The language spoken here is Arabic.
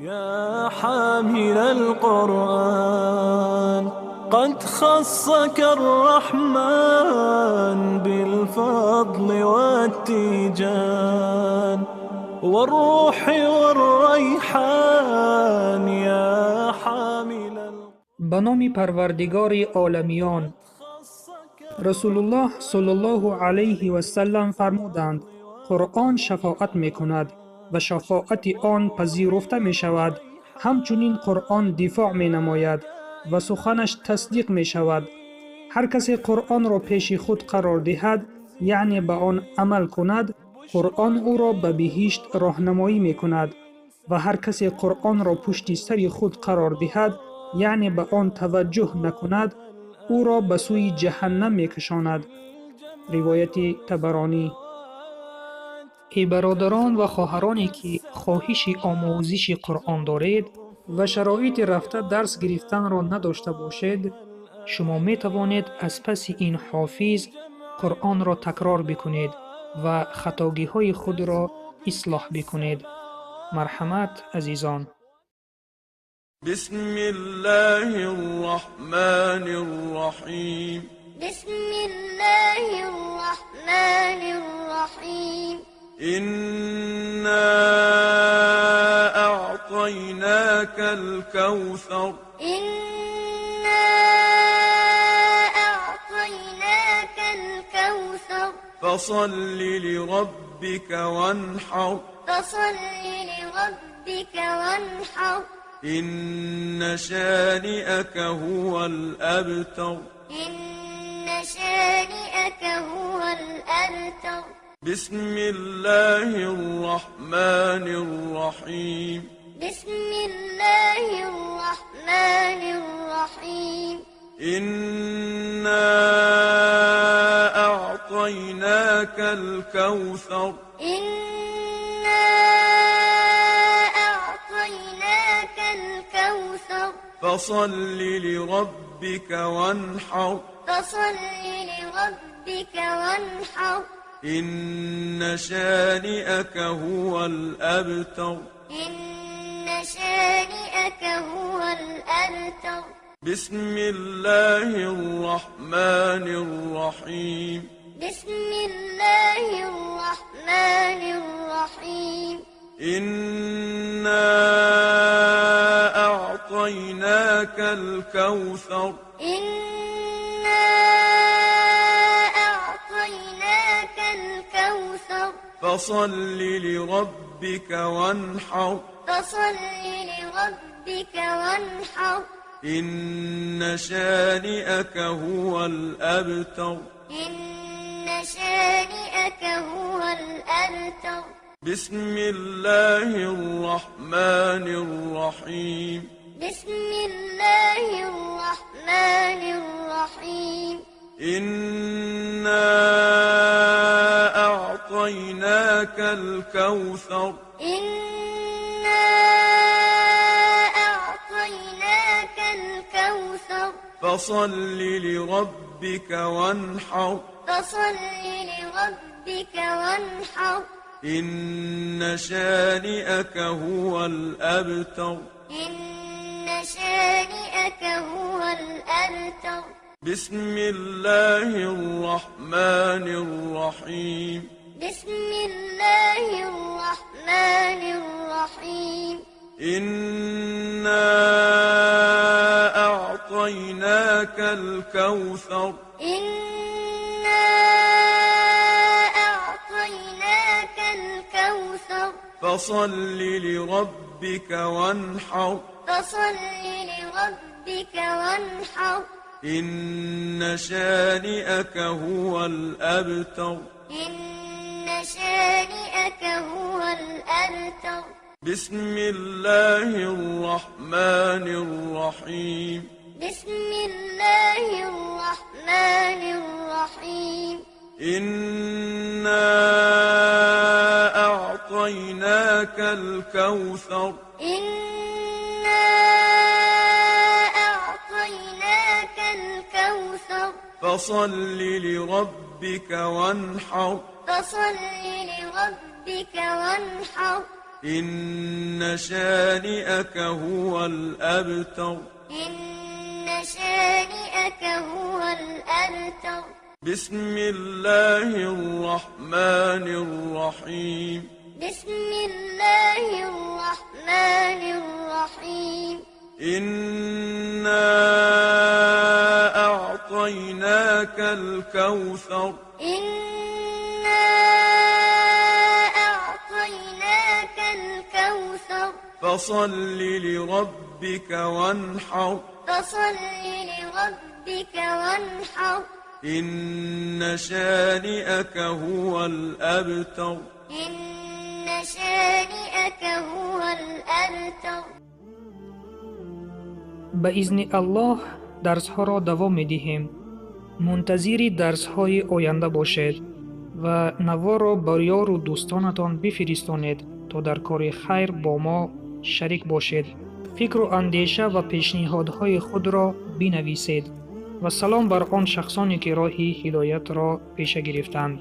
يا حامل القرآن قد خصك الرحمن بالفضل والتيجان والروح والريحان يا حامل به نام پروردگار عالمیان. رسول الله صلی الله علیه و سلم فرمودند قرآن شفاعت می کند و شفاعت آن پذیرفته می شود. همچنین قرآن دفاع می نماید و سخنش تصدیق می شود. هر کسی قرآن را پیش خود قرار دهد، یعنی به آن عمل کند، قرآن او را به بهشت راهنمایی می کند و هر کسی قرآن را پشت سر خود قرار دهد، یعنی به آن توجه نکند، او را به سوی جهنم می کشاند. روایت طبرانی. ای برادران و خواهرانی که خواهش آموزش قرآن دارید و شرایط رفته درس گرفتن را نداشته باشید، شما می توانید از پس این حافظ قرآن را تکرار بکنید و خطاگی های خود را اصلاح بکنید. مرحمت عزیزان. بسم الله الرحمن الرحیم. بسم الله الرحمن الرحیم. إنا أعطيناك الكوثر. إنا أعطيناك الكوثر. فصل لربك وانحر. فصل لربك وانحر. إن شانئك هو الأبتر. إن شانئك هو الأبتر. بسم الله الرحمن الرحيم. بسم الله الرحمن الرحيم. إنا أعطيناك الكوثر. إنا أعطيناك الكوثر. فصل لربك وانحر. فصل لربك وانحر. إن شانئك هو الأبتر. إن شانئك هو الأبتر. بسم الله الرحمن الرحيم. بسم الله الرحمن الرحيم. إنا أعطيناك الكوثر. إنا أعطيناك الكوثر. فصل لربك وانحر. فصل لربك وانحر. إن شانئك هو الأبتر. إن شانئك هو الأبتر. بسم الله الرحمن الرحيم. بسم الله الرحمن الرحيم. إنا أعطيناك الكوثر. إنا أعطيناك الكوثر. فصل لربك وانحر. فصل لربك وانحر. إن شانئك هو الأبتر. إن شانئك هو الأبتر. بسم الله الرحمن الرحيم. بسم الله الرحمن الرحيم. إنا أعطيناك الكوثر. إنا أعطيناك الكوثر. فصل لربك وانحر. فصل لربك وانحر. إن شانئك هو الأبتر. إن شانئك هو الأبتر. بسم الله الرحمن الرحيم. بسم الله الرحمن الرحيم. إنا أعطيناك الكوثر. إنا أعطيناك الكوثر. فصل لربك وانحر. فصل لربك وانحر. إن شانئك هو الأبتر. إن شانئك هو الأبتر. بسم الله الرحمن الرحيم. بسم الله الرحمن الرحيم. إنا أعطيناك الكوثر. إنا أعطيناك الكوثر. فصل لربك وانحر. فصل لربك وانحر. إن شانئك هو الأبتر. إن شانئك هو الأبتر. به ازن الله درسها را دوام می دهیم. منتظر درسهای آینده باشید و نوا را بر یار و دوستانتان بفرستانید تا در کار خیر با ما شریک باشید. فکر و اندیشه و پیشنهادهای خود را بنویسید و سلام بر آن شخصانی که راه هدایت را پیش گرفتند.